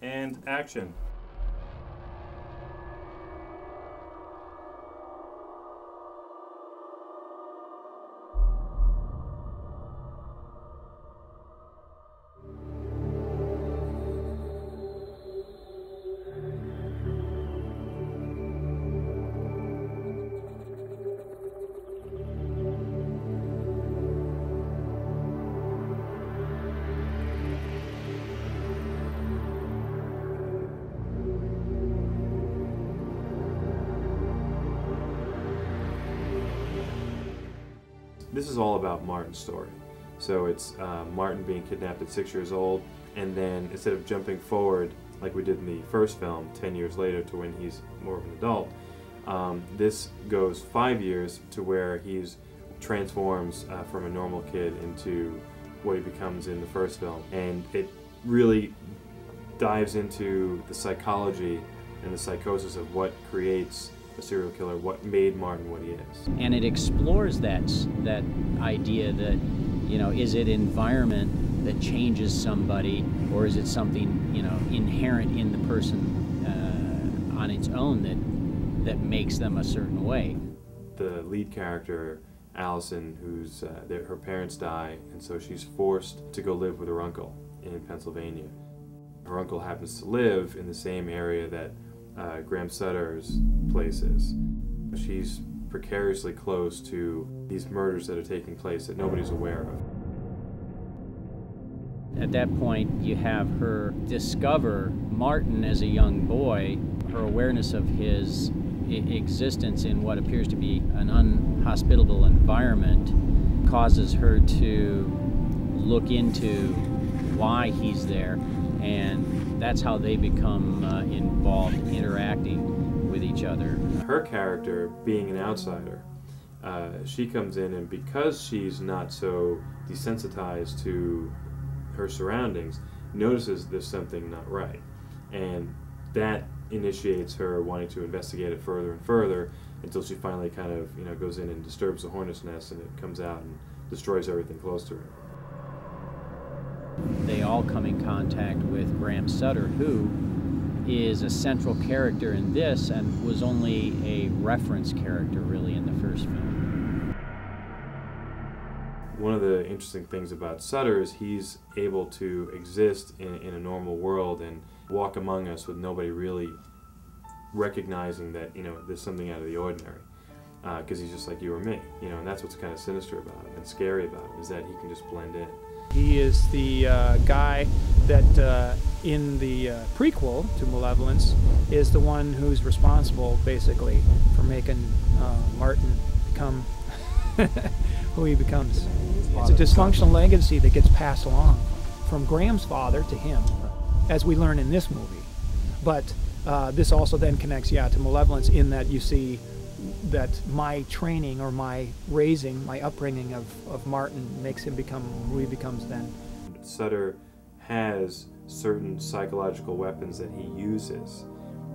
And action. This is all about Martin's story. So it's Martin being kidnapped at 6 years old, and then instead of jumping forward like we did in the first film 10 years later to when he's more of an adult, this goes 5 years to where he's transforms from a normal kid into what he becomes in the first film. And it really dives into the psychology and the psychosis of what creates a serial killer, what made Martin what he is. And it explores that idea that, you know, is it environment that changes somebody, or is it something, you know, inherent in the person on its own that makes them a certain way. The lead character, Allison, who's her parents die, and so she's forced to go live with her uncle in Pennsylvania. Her uncle happens to live in the same area that Graham Sutter's place is. She's precariously close to these murders that are taking place that nobody's aware of. At that point, you have her discover Martin as a young boy. Her awareness of his existence in what appears to be an unhospitable environment causes her to look into why he's there, and that's how they become involved, interacting with each other. Her character, being an outsider, she comes in, and because she's not so desensitized to her surroundings, notices there's something not right, and that initiates her wanting to investigate it further and further until she finally kind of, you know, goes in and disturbs the hornet's nest, and it comes out and destroys everything close to her. They all come in contact with Graham Sutter, who is a central character in this and was only a reference character really in the first film. One of the interesting things about Sutter is he's able to exist in a normal world and walk among us with nobody really recognizing that, you know, there's something out of the ordinary, because he's just like you or me, you know, and that's what's kind of sinister about him and scary about him, is that he can just blend in. He is the guy that in the prequel to Malevolence is the one who's responsible basically for making Martin become who he becomes. It's a dysfunctional legacy that gets passed along from Graham's father to him, as we learn in this movie. But this also then connects, yeah, to Malevolence, in that you see that my training or my raising, my upbringing of Martin makes him become who he becomes then. Sutter has certain psychological weapons that he uses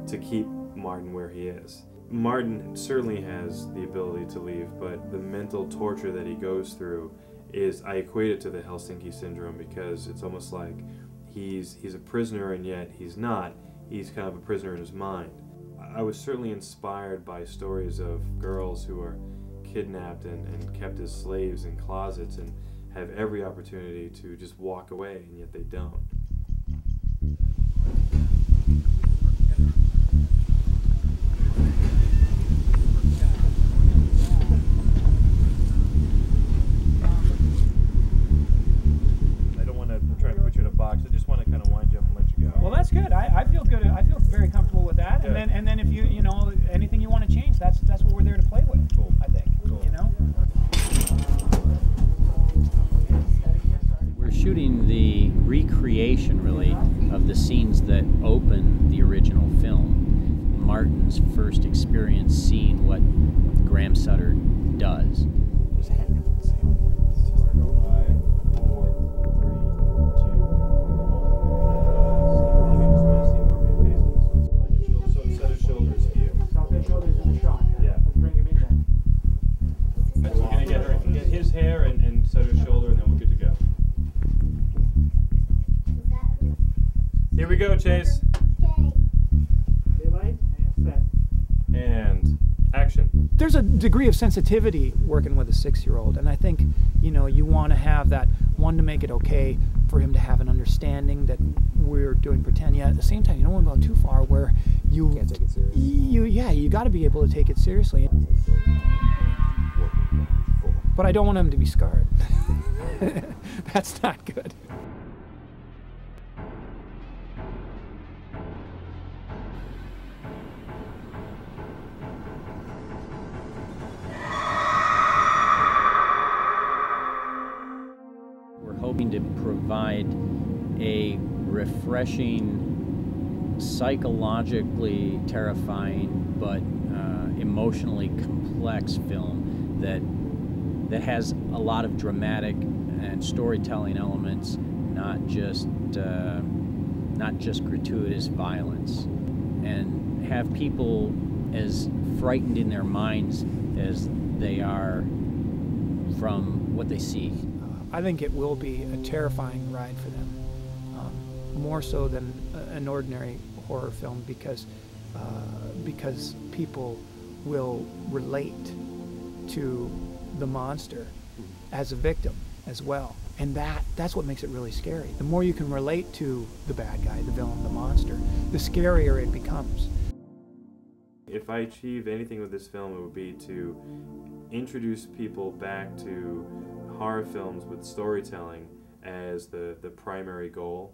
to keep Martin where he is. Martin certainly has the ability to leave, but the mental torture that he goes through is, I equate it to the Helsinki syndrome, because it's almost like he's a prisoner and yet he's not. He's kind of a prisoner in his mind. I was certainly inspired by stories of girls who are kidnapped and kept as slaves in closets and have every opportunity to just walk away, and yet they don't. I don't want to try to put you in a box. I just want to kind of wind you up and let you go. Well, that's good. I feel good. I feel very comfortable with that. Good. And then if you know anything you want to change, that's what we're there to play with. Cool. I think. Cool. You know. We're shooting the recreation, really, of the scenes that open the original film. Martin's first experience seeing what Graham Sutter does. Just hang it. Let's see. 5, 4, 3, 2, 1. So Sutter's shoulders here. South shoulders in the shot. Yeah. Let's bring him in then. So we're going to get his hair and Sutter's shoulder, and then we're good to go. Here we go, Chase. Eyes. Daylight and set. And action. There's a degree of sensitivity working with a 6-year-old, and I think, you know, you want to have that one to make it okay for him to have an understanding that we're doing pretend, yet at the same time you don't want to go too far where you Can't take it seriously. You got to be able to take it seriously. But I don't want him to be scarred. That's not good. We're hoping to provide a refreshing, psychologically terrifying, but emotionally complex film that has a lot of dramatic and storytelling elements, not just gratuitous violence, and have people as frightened in their minds as they are from what they see. I think it will be a terrifying ride for them, more so than an ordinary horror film, because people will relate to the monster as a victim as well, and that's what makes it really scary. The more you can relate to the bad guy, the villain, the monster, the scarier it becomes. If I achieved anything with this film, it would be to introduce people back to horror films with storytelling as the primary goal.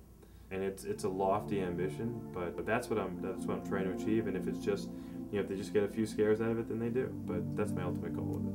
And it's a lofty ambition, but that's what I'm trying to achieve. And if it's just, you know, if they just get a few scares out of it, then they do. But that's my ultimate goal with it.